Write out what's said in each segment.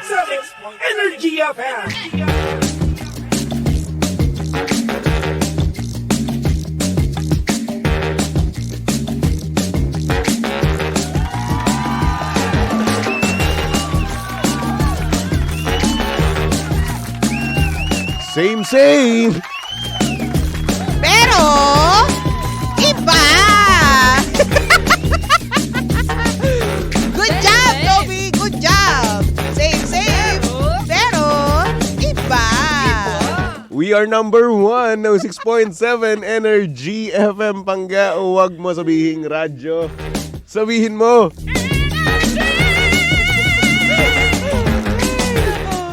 Energy FM. Same. Pero, iba! Good job, Toby! Good job! Same. Pero, iba! We are number 1, 6.7 Energy FM Pangga. Huwag mo sabihin radyo. Sabihin mo.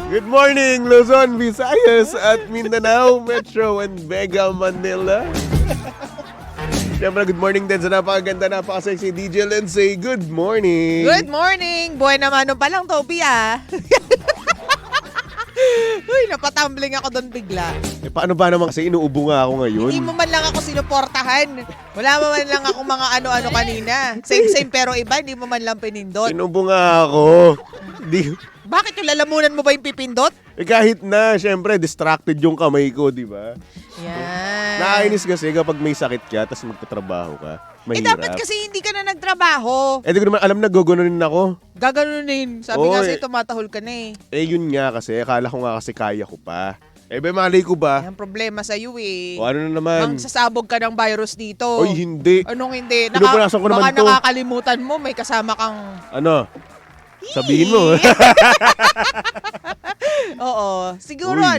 Good morning, Luzon, Visayas at Mindanao, Metro and Mega Manila. Siyempre, good morning din sa napakaganda, napakasexy DJ Lindsay. Good morning. Good morning! Buhay naman pa lang, Toby, ah. Uy, napatumbling ako doon bigla. Paano ba naman kasi inuubo nga ako ngayon? Hindi mo man lang ako sinuportahan. Wala mo man lang ako mga ano-ano kanina. Same pero iba, hindi mo man lang pinindot. Inuubo nga ako. Bakit yung lalamunan mo ba yung pipindot? Kahit na, syempre, distracted yung kamay ko, di ba? Yan. Nakakainis kasi kapag may sakit ka, tapos magtatrabaho ka. Mahirap. dapat kasi hindi ka na nagtrabaho. Di ko naman alam na gugununin ako. Gaganunin. Sabi Oo, kasi tumatahol ka na eh. Yun nga kasi, akala ko nga kasi kaya ko pa. Malay ko ba? Yan problema sa'yo eh. O ano na naman? Ang sasabog ka ng virus dito. Oy, hindi. Anong hindi? Pinupunasan ko naman baka to. nakakalimutan mo, may kasama kang... Ano? Sabihin mo. Oo. Siguro Uy.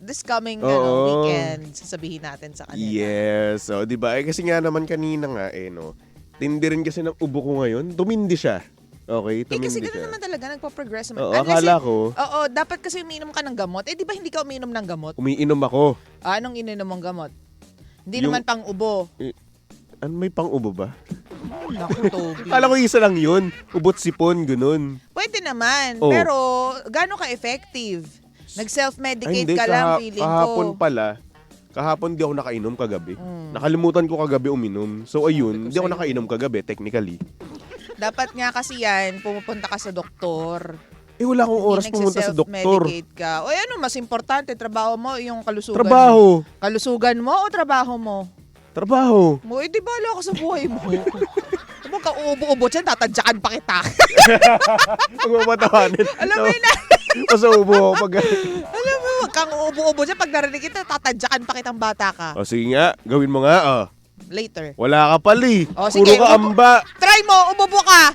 this coming Oo. weekend, sasabihin natin sa kanila. Yes. So, di ba? Kasi nga naman kanina nga, tindi rin kasi ng ubo ko ngayon. Tumindi siya. Okay, tumindi kasi siya. gano'n naman talaga, nagpa-progress naman. Oo, Unless akala ko. Oo, dapat kasi umiinom ka ng gamot. Di ba hindi ka umiinom ng gamot? Umiinom ako. Anong ininom mong gamot? Hindi Yung- naman pang ubo. Ano, may pang-ubo ba? Naku, Toby. Kala ko isa lang yun. Ubot sipon, ganun. Pwede naman. Oh. Pero, gano'n ka-effective? Nag-self-medicate Hindi, ka lang, feeling kahapon ko. pala. Kahapon di ako nakainom kagabi. Nakalimutan ko kagabi uminom. So ayun, di ako nakainom kagabi technically. Dapat nga kasi yan, pumupunta ka sa doktor. Wala akong oras Hindi pumunta sa doktor. nagsiself-medicate ka. O ano, mas importante, trabaho mo, yung kalusugan Trabaho. mo. Kalusugan mo o trabaho mo? Trabaho. Mo, di bala ka sa buhay mo. Huwag ka uubo-ubo dyan, tatadyakan pa kita. Huwag mo matawanin. Alam mo yun, Masaubo ako pag... alam mo, huwag kang uubo-ubo dyan, pag narinig kita, tatadyakan pa kitang bata ka. O sige nga, gawin mo nga. Later. Wala ka pali. O sige, Puro ka amba. Try mo, umubo ka.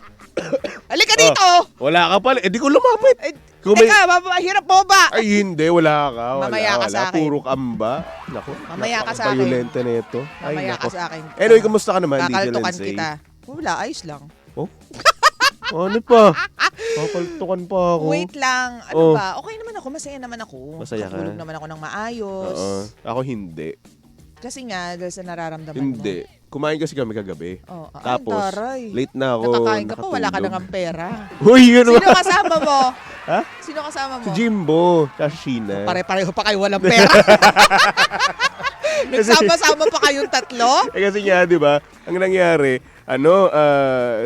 Halika dito. Wala ka pali. Di ko lumapit. Eh, Kung may- teka, hirap mo ba? Ay hindi, wala ka. Mamaya ka sa akin. Puro ka amba. Naku, Mamaya ka sa akin. napaka-violente na ito. Ay, Mamaya naku. ka sa akin. Anyway, kumusta ka naman, DJ Kakaltukan Lindsay? kita. Wala, ayos lang. Ano pa? Kakaltukan pa ako. Wait lang. Oh. Ano ba? Okay naman ako. Masaya naman ako. Masaya ka? Nakatulog naman ako ng maayos. Oo. Ako hindi. Kasi nga, dahil sa nararamdaman Hindi. mo. Kumain kasi kami kagabi. Oh, Tapos, taray. late na ako Nakakain ka pa, wala ka nakatulog. nang pera. Uy, yun Sino ba? kasama mo? Ha? Sino kasama mo? Si Jimbo. Sa Sheena. Pare-pareho pa kayo walang pera. Nagsama-sama pa kayong tatlo? Kasi nga, di ba, ang nangyari,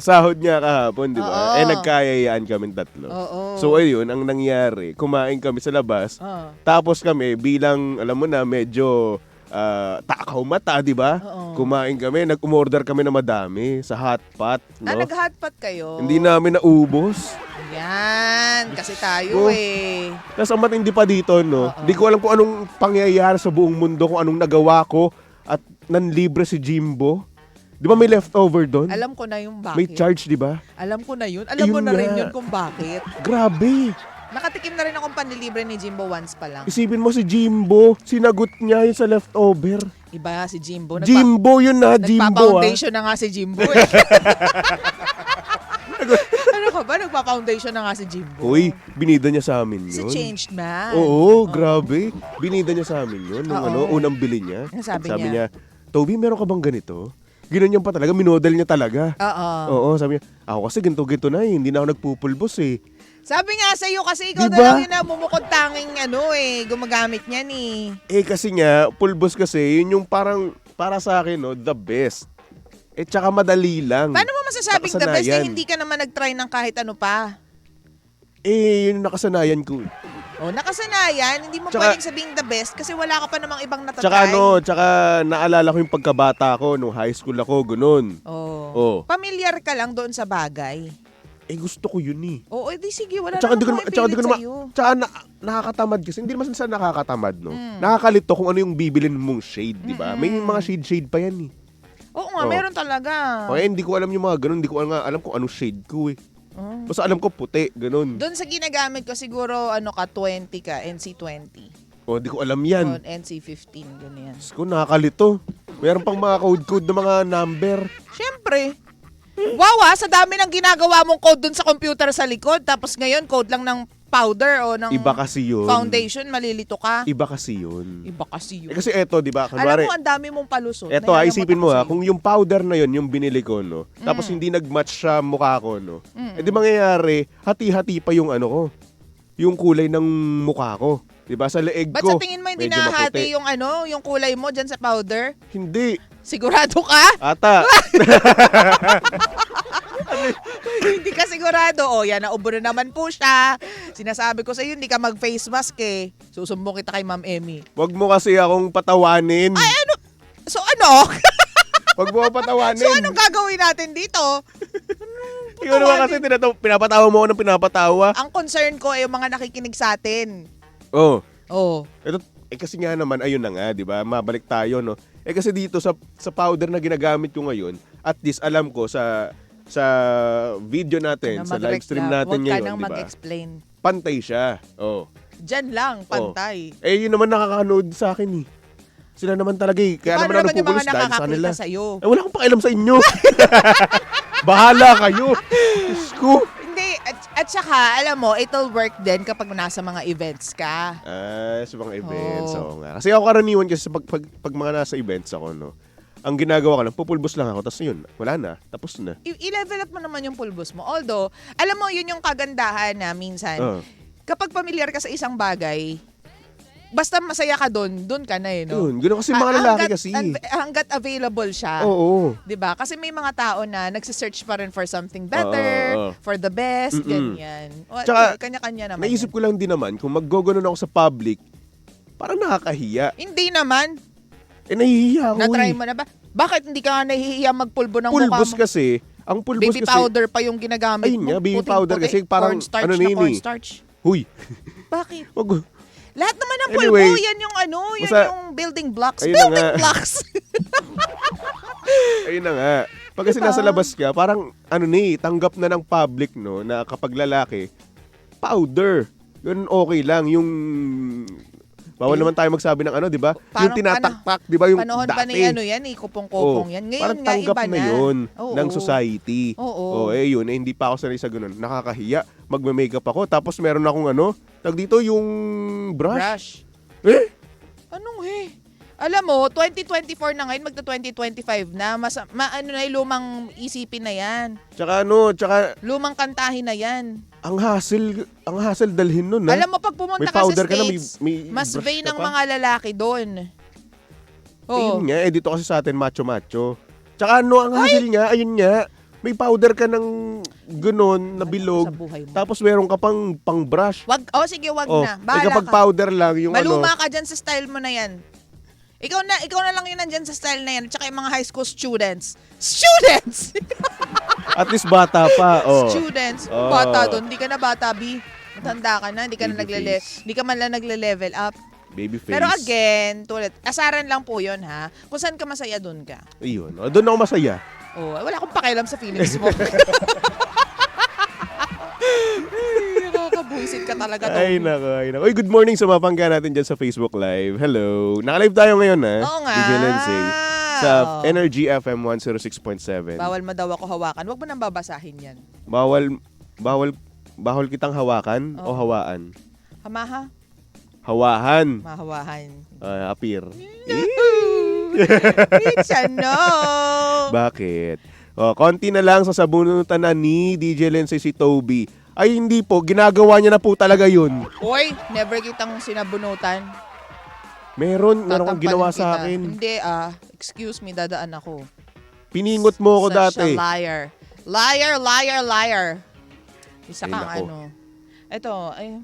sahod niya kahapon, di ba? Oo. Nagkayayaan kami tatlo. Oo. So, ayun, ang nangyari, kumain kami sa labas. Oo. Tapos kami, bilang, alam mo na, medyo takaw mata, di ba? Oo. Kumain kami, nag-umorder kami na madami sa hotpot. No? Nag-hotpot kayo? Hindi namin naubos. Yan, kasi tayo Oh. Tapos ang matindi pa dito, no? Oo. Hindi ko alam kung anong pangyayari sa buong mundo, kung anong nagawa ko at nanlibre si Jimbo. Di ba may leftover doon? Alam ko na yung bakit. May charge, di ba? Alam ko na yun. Alam mo Ayun na rin nga. yun kung bakit. Grabe. Nakatikim na rin akong panlilibre ni Jimbo once pa lang. Isipin mo si Jimbo, sinagot niya yun sa leftover. Iba si Jimbo. Jimbo yun na, Jimbo ah. Nagpa-foundation na nga si Jimbo eh. Ano ka ba? Nagpa-foundation na nga si Jimbo. Uy, binida niya sa amin Si yun. changed man. Oo, grabe. Binida niya sa amin yun. Nung Oo. unang bili niya. Ano sabi niya, Toby, meron ka bang ganito? Ginanyan pa talaga, minodel niya talaga. Oo. Oo, sabi niya, ako kasi ginto-ginto na hindi na ako nagpupulbos eh. Sabi nga sa'yo kasi ikaw Diba? na lang yun na bumukod tanging gumagamit niyan eh. Kasi nga, pulbos kasi, yun yung parang, para sa akin, no, the best. Tsaka madali lang. Paano mo masasabing the best Nakasanayan. eh hindi ka naman nag-try ng kahit ano pa? Yun yung nakasanayan ko. Nakasanayan, hindi mo Tsaka- pwedeng sabing the best kasi wala ka pa namang ibang natatry. Tsaka naalala ko yung pagkabata ko nung high school ako, ganun. Oh. Pamilyar ka lang doon sa bagay. Gusto ko yun eh. Oo, edi sige, wala Tsaka namang pumipilit sa'yo. nakakatamad kasi. Hindi naman sa nakakatamad, no? Nakakalito kung ano yung bibilin mong shade, di ba? May mga shade pa yan eh. Oo nga, meron talaga. Hindi ko alam yung mga ganun. Hindi ko alam kung anong shade ko eh. Basta alam ko puti, ganun. Doon sa ginagamit ko siguro 20 ka, NC20. Hindi ko alam yan. NC15, ganyan. Diyos ko, nakakalito. Meron pang mga code na mga number. Siyempre. Wow, sa dami ng ginagawa mong code dun sa computer sa likod. Tapos ngayon, code lang ng powder o ng Iba kasi yun. foundation, malilito ka. Iba kasi yun. Iba kasi yun. Kasi eto, di ba? Alam mo, ang dami mong palusot. Eto, isipin mo kung yung powder na yun, yung binili ko, no? Tapos hindi nag-match sa mukha ko, no? Di mangyayari, hati-hati pa yung ano ko. Yung kulay ng mukha ko. Di ba? Sa leeg Ba't ko. sa tingin mo hindi medyo nahati maputi. yung kulay mo dyan sa powder? Hindi. Sigurado ka? Ata. Hindi ka sigurado. Yan, naubo na naman po siya. Sinasabi ko sa iyo, hindi ka mag-face mask eh. Susumbong kita kay Ma'am Emmy. Wag mo kasi akong patawanin. Ay, ano? So ano? Wag mo akong patawanin. So anong gagawin natin dito? Ikaw naman kasi pinapatawa mo ako ng pinapatawa. Ang concern ko ay yung mga nakikinig sa atin. Oh. Ito, Kasi nga naman, ayun na nga, di ba? Mabalik tayo, no? Kasi dito sa powder na ginagamit ko ngayon, at least alam ko sa video natin, sa live stream natin ngayon, huwag ka nang di ba? mag-explain. Pantay siya. Diyan lang, pantay. Yun naman nakakanood sa akin eh. Sila naman talaga eh. Kaya Paano naman naman yung mga dahil sa kanila. nakakakita sa'yo? Wala akong pakialam sa inyo. Bahala kayo. Diyos ko. Hindi, at saka, alam mo, it'll work din kapag nasa mga events ka. Sa mga events. Oo nga. Kasi ako karaniwan kasi pag mga nasa events ako, no? Ang ginagawa ko lang, pupulbos lang ako, tapos yun, wala na, tapos na. I-level up mo naman yung pulbos mo. Although, alam mo, yun yung kagandahan na minsan, kapag familiar ka sa isang bagay, basta masaya ka doon ka na eh, no? Yun, gano'n kasi mga lalaki kasi. Hanggat available siya. Oo. 'Di ba? Kasi may mga tao na nagse-search pa rin for something better, for the best, ganyan. Tsaka, kanya-kanya naman. naisip ko lang din naman, kung mag-gogonon ako sa public, parang nakakahiya. Hindi naman. Nahihiya ako Na-try mo na ba? Bakit hindi ka nga nahihiya magpulbo ng mukha Pulbos mo? kasi, ang pulbos Baby kasi, powder pa yung ginagamit ayun mo. nga, baby Puting-puti, powder kasi parang, cornstarch ano na na yun eh. cornstarch. Huy. Bakit? Wag. Lahat naman ng Anyway, pulbo, yan yung yan basta- yung building blocks. Ayun na Building nga. blocks! Ayun na nga. Pag kasi Diba? nasa labas ka, parang tanggap na ng public, no, na kapag lalaki, powder. Yun okay lang. Yung, bawal naman tayo magsabi ng di ba? Yung tinataktak, di ba? Yung Panahon dati. pa na yan, kupong-kupong yan. Ngayon parang nga, tanggap iba na yun Oo. ng society. Oo. Yun. Hindi pa ako sanay sa ganun. Nakakahiya. Magme-makeup ako. Tapos meron akong tag dito yung brush. Anong Alam mo, 2024 na ngayon, magta-2025 na. Yung lumang isipin na yan. Tsaka Lumang kantahin na yan. ang hassle dalhin nun. Alam mo, pag pumunta may ka sa powder ka na, States, may mas brush vain ka ng pa. mga lalaki doon. Ayun nga, dito kasi sa atin macho-macho. Tsaka ang hassle nga, ayun nga, may powder ka ng ganun na bilog. Sa buhay mo. Tapos meron ka pang brush. Sige, wag na. Bahala Kapag ka. powder lang, yung Maluma ka dyan sa style mo na yan. Ikaw na lang yun nandyan sa style na yan. Tsaka yung mga high school students. Students! at least bata pa. Students. Oh. Bata doon. Hindi ka na bata, B. Matanda ka na. Hindi ka man lang nagle-level up. Baby face. Pero again, asaran lang po yun, ha? Kung saan ka masaya, doon ka. Ayun. Doon ako masaya. Wala akong pakialam sa feelings mo. Nakakabuisit ka talaga doon. Ay, nako. Oy, good morning sa mapangga natin dyan sa Facebook Live. Hello. Naka-live tayo ngayon, ha? Oo nga. DJ Lindsay. Sa Energy FM 106.7. Bawal mo daw ako hawakan. Huwag mo nang babasahin yan. Bawal kitang hawakan o hawaan? Hamaha? Hawahan. Mahawahan. Appear. It's a no. Bakit? Konti na lang sa sabunutan na ni DJ Lindsay si Toby. Ay, hindi po. Ginagawa niya na po talaga yun. Hoy, never kitang sinabunutan. Meron kang ginawa Tatampanin sa kita. akin. Hindi excuse me, dadaan ako. Piningot mo ako Such dati. a liar. Liar. Isa Ay, kang nako. Ito, ay.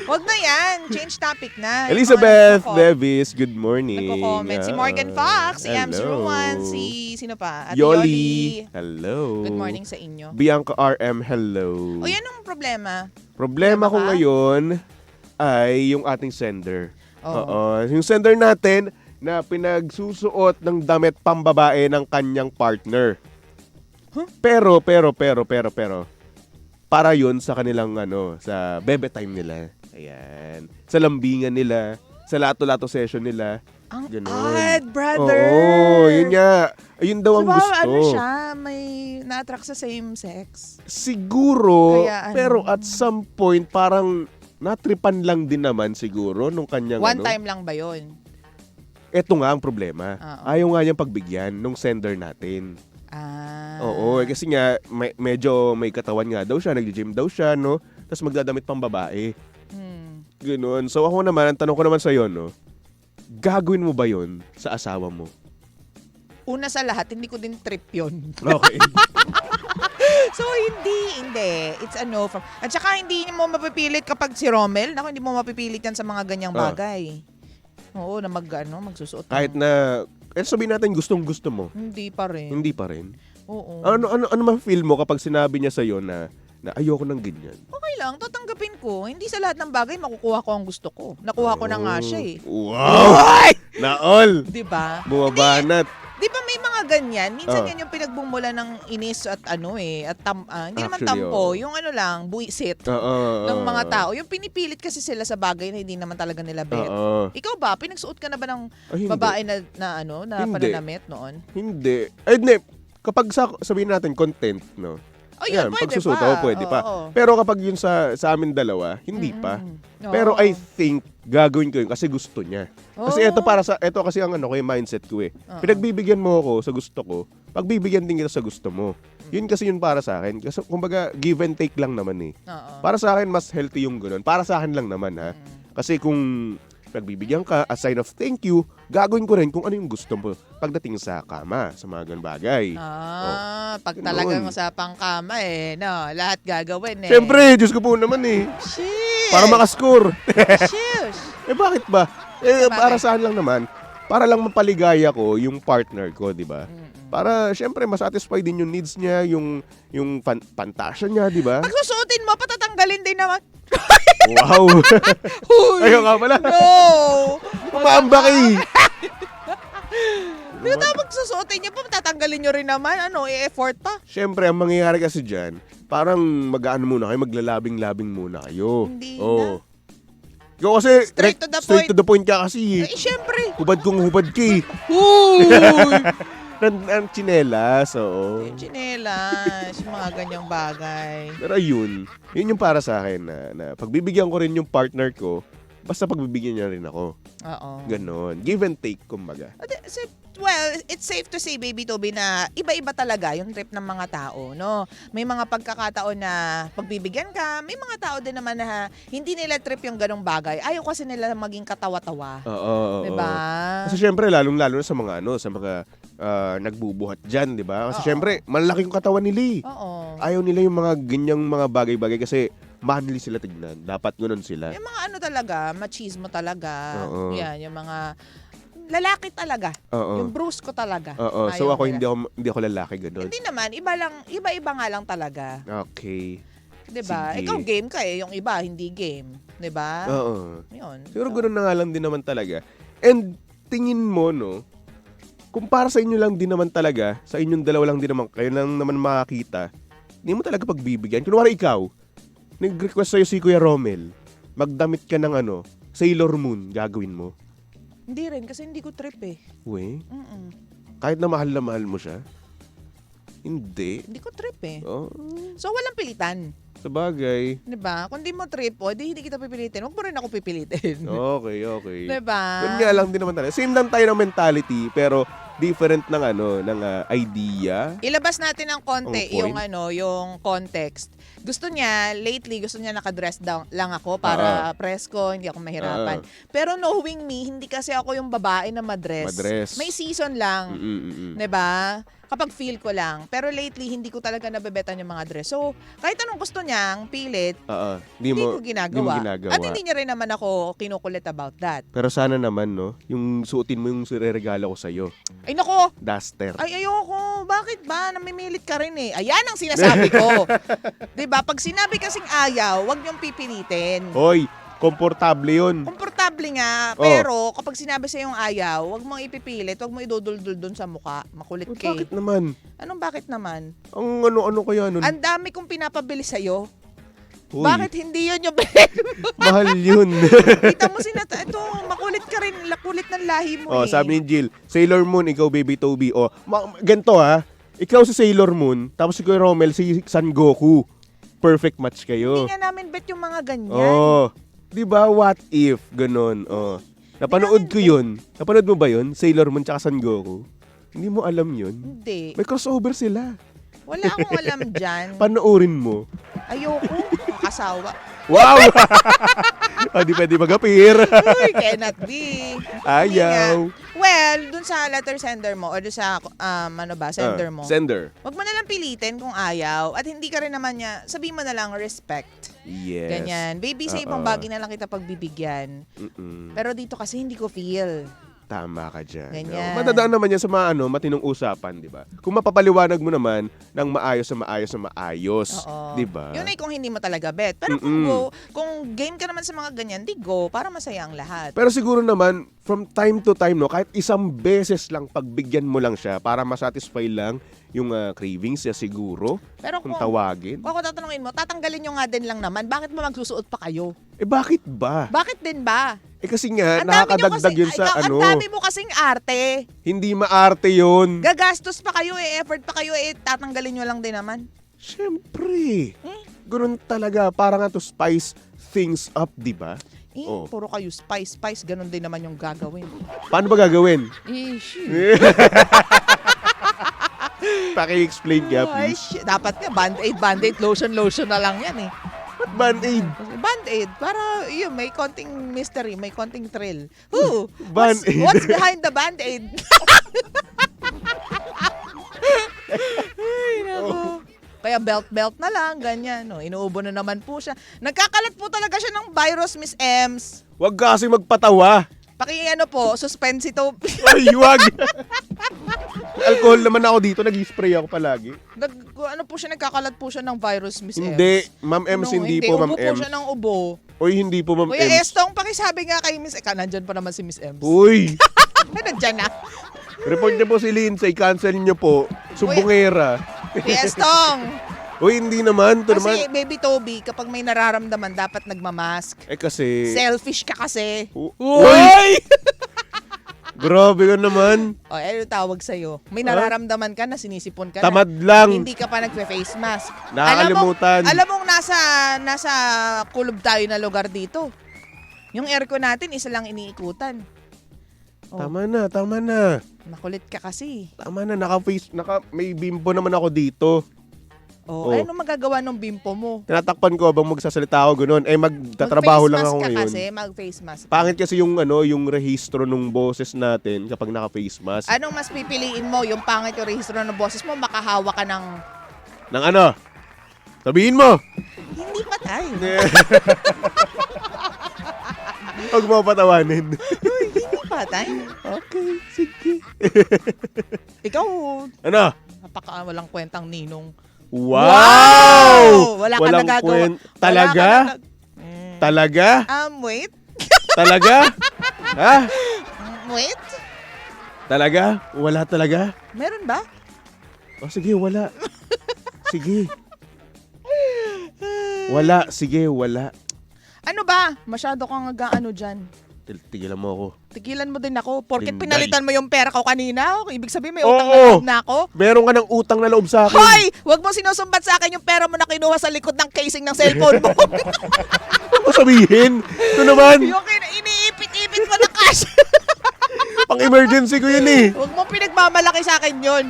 Wag na yan. Change topic na. Yung Elizabeth mga Davis, good morning. nagko-comment. Si Morgan Fox, si Ams hello. Ruan, si sino pa? Ate Yoli, hello. Good morning sa inyo. Bianca RM, hello. O yan ang problema. Problema ko Problema ka? ngayon ay yung ating sender. Oo. Oo. Yung sender natin na pinagsusuot ng damit pambabae ng kanyang partner. Huh? Pero, para yun sa kanilang sa bebe time nila. Ayan. Sa lambingan nila, sa lato-lato session nila. Ang Ganun. odd, brother. Oo, yun nga. Ayun daw ang So, gusto. ano siya, may na-attract sa same sex. Siguro, Kaya ano? pero at some point, parang natripan lang din naman siguro nung kanyang One time lang ba yun? Eto nga ang problema. Oo. Ayaw nga niyang pagbigyan nung sender natin. Ah. Oo, kasi nga medyo may katawan nga daw siya, nag-gym daw siya, no? Tapos magdadamit pang babae. Ganoon. So ako naman, ang tanong ko naman sa iyo, no? Gagawin mo ba 'yon sa asawa mo? Una sa lahat, hindi ko din trip yun. Okay. So, hindi. It's a no from... At saka, hindi mo mapipilit kapag si Rommel. Naku, hindi mo mapipilit yan sa mga ganyang bagay. Oo, na magsusuot. Kahit na sabihin natin gustong-gusto mo. Hindi pa rin. Hindi pa rin. Oo. Ano ma-feel mo kapag sinabi niya sa iyo na ayoko ng ganyan? Okay lang, tatanggapin ko. Hindi sa lahat ng bagay makukuha ko ang gusto ko. Nakuha ko na nga siya eh. Wow! Naol! Diba? Bumabanat. Di ba may mga ganyan? Minsan Oh. yan yung pinagbumula ng inis at hindi naman Actually, tampo, oo. yung buwisit Oo. ng mga tao. Yung pinipilit kasi sila sa bagay na hindi naman talaga nila bet. Oo. Ikaw ba, pinagsuot ka na ba ng Ay, hindi. babae na Hindi. pananamit noon? Hindi. Ay, hindi. Kapag sabihin natin content, no? Oh, yun, Ayan, pwede pagsusuot, pa. pwede pa. Oo. Pero kapag yun sa amin dalawa, hindi pa. Oo. Pero I think gagawin ko yun kasi gusto niya. Kasi Oo. ito kasi ang ko yung mindset ko eh. Oo. Pinagbibigyan mo ako sa gusto ko, pagbibigyan din kita sa gusto mo. Yun kasi yun para sa akin. Kasi kumbaga give and take lang naman eh. Oo. Para sa akin mas healthy yung ganun. Para sa akin lang naman ha. Kasi kung pagbibigyan ka as sign of thank you, gagawin ko rin kung ano yung gusto mo pagdating sa kama, sa mga ganun bagay. Pag Ganun. talagang usapang kama lahat gagawin eh. Siyempre, Diyos ko po naman eh. Shit! Para makascore. Shush! Bakit ba? Bagay. Para saan lang naman. Para lang mapaligaya ko yung partner ko, di ba? Para, syempre, masatisfy din yung needs niya, yung fantasya niya, di ba? Pag susuotin mo, patatanggalin din naman. Wow! Huy! Ayaw nga pala. No! Umaambak eh. Pero pag susuotin niyo pa, tatanggalin niyo rin naman. I-effort pa. Syempre, ang mangyayari kasi dyan, parang mag-ano muna kayo, maglalabing-labing muna kayo. Hindi Oo. Ikaw kasi, Straight to the straight point. to the point ka kasi. Eh, syempre. Hubad kong hubad ka eh. Huy! Ang tsinelas, oo. Yung chinelas, yung mga ganyang bagay. Pero yun yung para sa akin na pagbibigyan ko rin yung partner ko, basta pagbibigyan niya rin ako. Oo. Ganon. Give and take, kumbaga. Well, it's safe to say, Baby Toby, na iba-iba talaga yung trip ng mga tao, no? May mga pagkakataon na pagbibigyan ka, may mga tao din naman na hindi nila trip yung ganong bagay. Ayaw kasi nila maging katawa-tawa. Oo. Diba? Kasi syempre, lalong-lalo na sa mga nagbubuhat dyan, di ba? Kasi Oo. syempre, malaki yung katawan nila eh. Oo. Ayaw nila yung mga ganyang mga bagay-bagay kasi manly sila tignan. Dapat ganun sila. Yung mga talaga, machismo talaga. Oo. Yan, yung mga lalaki talaga. Oo. Yung bruise ko talaga. Oo. So Ayaw ako, nila. hindi ako lalaki ganun. Hindi naman, iba-iba nga lang talaga. Okay. 'Di ba? Sige. Ikaw game ka yung iba hindi game, 'di ba? Oo. Yun. Siguro ganun na nga lang din naman talaga. And tingin mo, no, kung para sa inyo lang din naman talaga, sa inyong dalawa lang din naman, kayo lang naman makakita, hindi mo talaga pagbibigyan. Kunwari ikaw, nag-request sa'yo si Kuya Romel, magdamit ka ng Sailor Moon, gagawin mo. Hindi rin kasi hindi ko trip eh. We, Mm-mm. kahit na mahal mo siya, hindi. Hindi ko trip eh. Oh, So walang pilitan. sa bagay. 'Di ba? Kung di mo trip, hindi kita pipilitin. Huwag mo rin ako pipilitin. Okay. 'Di ba? Ganun nga lang din naman talaga. Same lang tayo ng mentality, pero different ng idea. Ilabas natin ng konti On point. yung context. Gusto niya nakadress down lang ako para presko, hindi ako mahirapan. Pero knowing me, hindi kasi ako yung babae na madress. May season lang. 'Di ba? Kapag feel ko lang. Pero lately, hindi ko talaga nabebetan yung mga dress. So, kahit anong gusto niyang pilit, hindi ko ginagawa. At hindi niya rin naman ako kinukulit about that. Pero sana naman, no, yung suotin mo yung regalo ko sa'yo. Ay, nako! Duster. Ay, ayoko. Bakit ba? Namimilit ka rin eh. Ayan ang sinasabi ko. 'Di ba? Pag sinabi kasing ayaw, wag niyong pipilitin. Hoy, komportable yun. Komportable nga, pero kapag sinabi sa yung ayaw, wag mong ipipilit, wag mo iduduldul dun sa mukha. Makulit ka. Bakit naman? Anong bakit naman? Ang ano kaya nun? Ang dami kong pinapabili sa'yo. Uy, Bakit hindi yun yung bili mo? mahal yun. Kita mo ito, makulit ka rin, kulit ng lahi mo eh. Sabi ni Jill, Sailor Moon, ikaw Baby Toby. Ganito ikaw si Sailor Moon, tapos si Kuya Romel si Son Goku. Perfect match kayo. Hindi nga namin bet yung mga ganyan. Di ba? What if? Ganon. Napanood ko yun. Napanood mo ba yun? Sailor Moon tsaka Son Goku? Hindi mo alam yun? Hindi. May crossover sila. Wala akong alam dyan. Panoorin mo. Ayoko. Kasawa. Wow! Di pwede mag-appear. Uy, cannot be. Ayaw. Well, dun sa letter sender mo o dun sa sender mo. Sender. Wag mo na lang pilitin kung ayaw at hindi ka rin naman niya, sabihin mo na lang respect. Yes. Ganyan. Baby, sa ibang bagay na lang kita pagbibigyan. Pero dito kasi hindi ko feel. Tama ka dyan. Ganyan. Matadaan naman yan sa mga matinong usapan, di ba? Kung mapapaliwanag mo naman ng maayos na maayos, Oo. di ba? Yun ay kung hindi mo talaga bet. Pero kung game ka naman sa mga ganyan, di go para masaya ang lahat. Pero siguro naman, from time to time, no, kahit isang beses lang pagbigyan mo lang siya para masatisfy lang yung cravings niya siguro, Pero kung tawagin. Kung ako tatanungin mo, tatanggalin nyo nga din lang naman. Bakit mo magsusuot pa kayo? Bakit ba? Bakit din ba? Kasi nga, Ang dami nyo nakakadagdag yun sa Ang dami mo kasing arte. Hindi maarte yun. Gagastos pa kayo effort pa kayo tatanggalin nyo lang din naman. Siyempre. Ganun talaga. Para nga to spice things up, di ba? Puro kayo spice, ganun din naman yung gagawin. Paano ba gagawin? Shit. Paki-explain kaya, Ay, please. shit. Dapat nga, Band-Aid, lotion na lang yan eh. Ba't Band-Aid? Band-Aid, para yun, may konting mystery, may konting thrill. Band-Aid. What's behind the Band-Aid? Ay, nako. Kaya belt na lang, ganyan. No? Inuubo na naman po siya. Nagkakalat po talaga siya ng virus, Miss Ems. Huwag ka kasi magpatawa. Suspend si Toby. Ay, huwag. Alcohol naman ako dito, nag-spray ako palagi. Nagkakalat po siya ng virus, Miss Ems. Hindi, Ma'am Ems, hindi po, Ma'am Ubo po Ems. siya ng ubo. Uy, hindi po, Ma'am Kuya Ems. Estong, pakisabi nga kay Miss nandyan pa naman si Miss Ems. Uy, Nandyan na. report niyo po si Lindsay, cancel niyo po. Sumbongera. Kuya Estong. Uy, hindi naman. Ito Kasi naman. Baby Toby, kapag may nararamdaman, dapat nagmamask. Kasi... Selfish ka kasi. Uy! Grabe ka naman. Ano tawag sa'yo? May nararamdaman ka na sinisipon ka Tamad na. lang. Hindi ka pa nagpe-face mask. Nakakalimutan. Alam mong nasa kulob tayo na lugar dito. Yung aircon natin, isa lang iniikutan. Tama na. Makulit ka kasi. Tama na, may bimpo naman ako dito. Ano magagawa ng bimpo mo? Tinatakpan ko habang magsasalita ako ganoon. Magtatrabaho lang ako ngayon. Mag-face mask. Pangit kasi yung rehistro ng boses natin kapag naka-face mask. Anong mas pipiliin mo? Yung pangit yung rehistro ng boses mo, makahawa ka ng... Ng ano? Sabihin mo! Hindi patay. Huwag mo patawanin. Hindi patay. Okay, sige. Ikaw, Ano? napaka walang kwentang ninong. Wow! Wala ka nagagawa. Talaga? Talaga? Wait. Talaga? Ha? Wait. Talaga? Wala talaga? Meron ba? Sige, wala. Sige. Wala, sige, wala. Ano ba? Masyado kang dyan. Tigilan mo ako. Tigilan mo din ako. Porket Tinday. pinalitan mo yung pera ko kanina. Ibig sabihin may utang na loob na ako. Meron ka ng utang na loob sa akin. Hoy! Huwag mo sinusumbat sa akin yung pera mo na kinuha sa likod ng casing ng cellphone mo. Huwag mo sabihin. Ito naman. Yung iniipit-ipit mo na cash. Pang emergency ko yun eh. Huwag mo pinagmamalaki sa akin yun.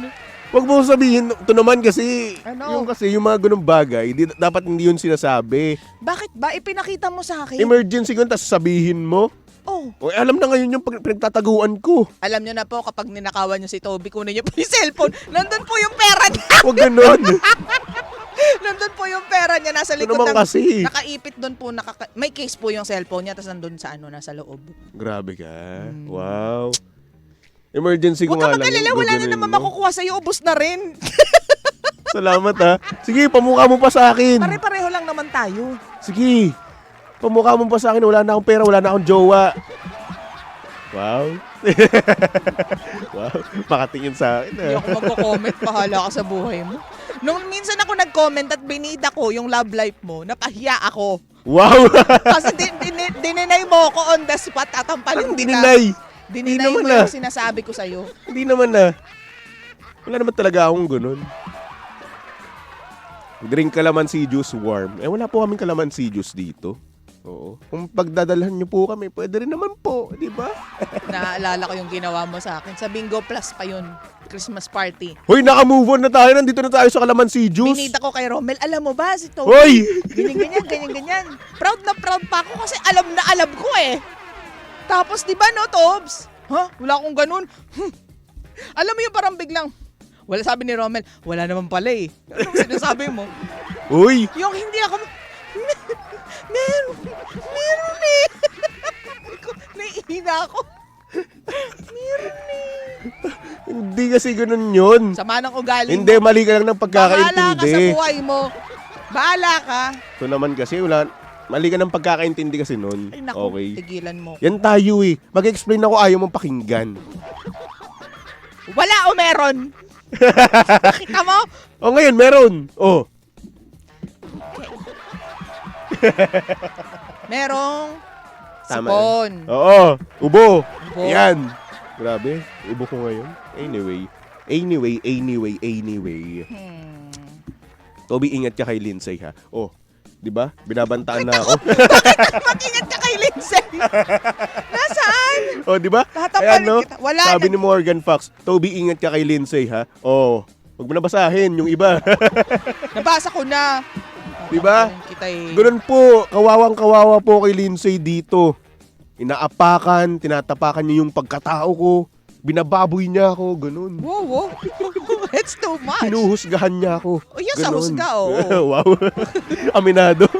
Huwag mo sabihin, ito naman kasi, Ano? yung mga ganung bagay, dapat hindi yun sinasabi. Bakit ba? Ipinakita mo sa akin. Emergency ko, tapos sabihin mo. Oh. O, alam na ngayon yung pinagtataguan ko. Alam nyo na po, kapag ninakawan nyo si Toby, kunin nyo po yung cellphone. Nandun po yung pera niya. Huwag ganun. Nandun po yung pera niya. Nasa Ito likod naman kasi. nakaipit doon po. May case po yung cellphone niya, tapos nandun sa nasa loob. Grabe ka. Wow. Emergency ko Huwag ka nga lang. mag-alala, yung wala na gaganunin naman mo. makukuha sa'yo. Ubus na rin. Salamat ha. Sige, pamukha mo pa sa akin. Pare-pareho lang naman tayo. Sige. Pamukha mo pa sa akin. Wala na akong pera, wala na akong jowa. Wow. Wow. Makatingin sa akin Hindi ha. ako magko-comment. Bahala ka sa buhay mo. Nung minsan ako nag-comment at binida ko yung love life mo, napahiya ako. Wow. Kasi dininay mo ako on the spot. Tatampalin Anong kita. dininay? Dininay Hindi mo naman yung sinasabi ko sa'yo. Hindi naman na. Wala naman talaga akong ganun. Drink calamansi juice warm. Wala po kaming calamansi juice dito. Oo. Kung pagdadalhan niyo po kami, pwede rin naman po, di ba? Naalala ko yung ginawa mo sa akin. Sa Bingo Plus pa yun. Christmas party. Hoy, naka-move on na tayo. Nandito na tayo sa calamansi juice. Binita ko kay Romel. Alam mo ba si Toby? Hoy! Ganyan. Proud na proud pa ako kasi alam na alam ko eh. Tapos di ba no, Tobs? Wala akong ganun. Alam mo yung parang biglang, wala sabi ni Romel, wala naman pala eh. Anong sinasabi mo? Hoy! Yung hindi ako, meron eh. Naiihina ako. Hindi kasi ganun yun. Sama ng ugali Hindi, mo. mali ka lang ng Bahala ka sa pagkakaintindi. buhay mo. Bahala ka. Ito naman kasi, mali ka ng pagkakaintindi kasi nun. Ay naku, Okay. tigilan mo. Yan tayo eh. Mag-explain ako, ayaw mong pakinggan. Wala o meron? Kita mo? O ngayon, meron. Oh. Merong Tama sipon. Oo. Ubo. Ubo. Yan. Grabe. Ubo ko ngayon. Anyway. Toby, ingat ka kay Lindsay ha. Oh, di ba? Binabantaan na ako. Mag-ingat ka kay Lindsay. Nasaan? Oh, di ba? Tatapanin Ayan, no? kita. Wala Sabi na. ni Morgan Fox, Toby, ingat ka kay Lindsay ha. Oh, huwag mo na basahin yung iba. Nabasa ko na. Di ba? Tatapanin kita eh. Ganun po, kawawang-kawawa po kay Lindsay dito. Inaapakan, tinatapakan niya yung pagkatao ko. Binababoy niya ako, ganun. Wow. It's too much. Hinuhusgahan niya ako. Oh, yes, sa Ganun. husga, oo. Wow. Aminado.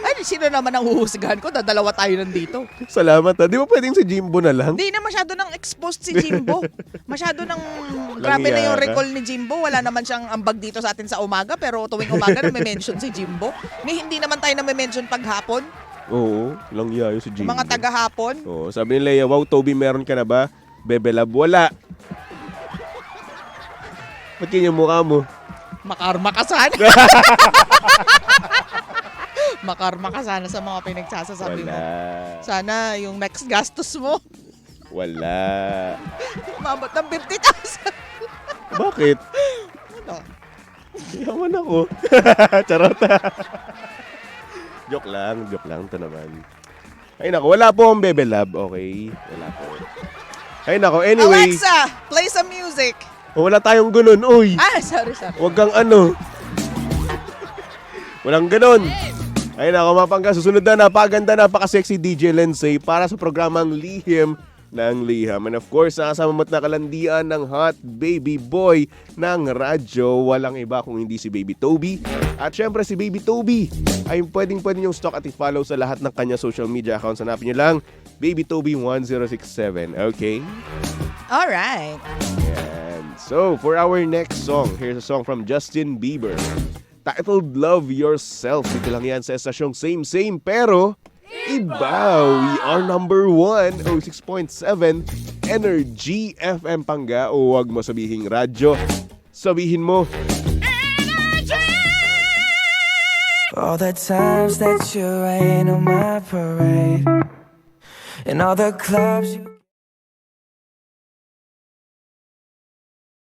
Ay, sino naman ang huhusgahan ko? Dadalawa tayo nandito. Salamat ha. Di ba pwedeng si Jimbo na lang? Hindi na masyado nang exposed si Jimbo. Masyado nang grabe na yung Langya ka. recall ni Jimbo. Wala naman siyang ambag dito sa atin sa umaga, pero tuwing umaga na may mention si Jimbo. Hindi naman tayo na may mention paghapon. Oo, lang yayo si Jimbo. Mga taga-hapon. Oo, sabi ni Leia, wow, Toby, meron ka na ba? Bebe Lab, wala. Ba't yung mukha mo? Makarma ka sana. Makarma ka sana sa mga pinagsasasabi mo. Wala. Sana yung next gastos mo, Wala. umabot ng 50,000. Bakit? Ano? Yaman ako. Charot. Joke lang. Ito naman. Ay nako, wala po ang Bebe Lab. Okay, wala po. Ay nako, anyway. Alexa, play some music. Wala tayong ganun, uy. Sorry. Huwag kang ano. Walang ganun. Ay nako, mapangga. Susunod na, napakaganda, napaka-sexy DJ Lindsay para sa programang Lihim ng Liham. And of course, nakasama mo't nakalandian ng hot baby boy ng radyo. Walang iba kung hindi si Baby Toby. At syempre si Baby Toby ay pwede niyong stalk at i-follow sa lahat ng kanya social media accounts. Hanapin niyo lang Baby Toby 1067. Okay? Alright. And so, for our next song, here's a song from Justin Bieber. Titled Love Yourself. Dito lang yan sa estasyong same pero iba. We are number 1, 06.7 Energy FM Pangga. O wag mo sabihing radyo. Sabihin mo All the times that you rain on my parade, and all the clubs you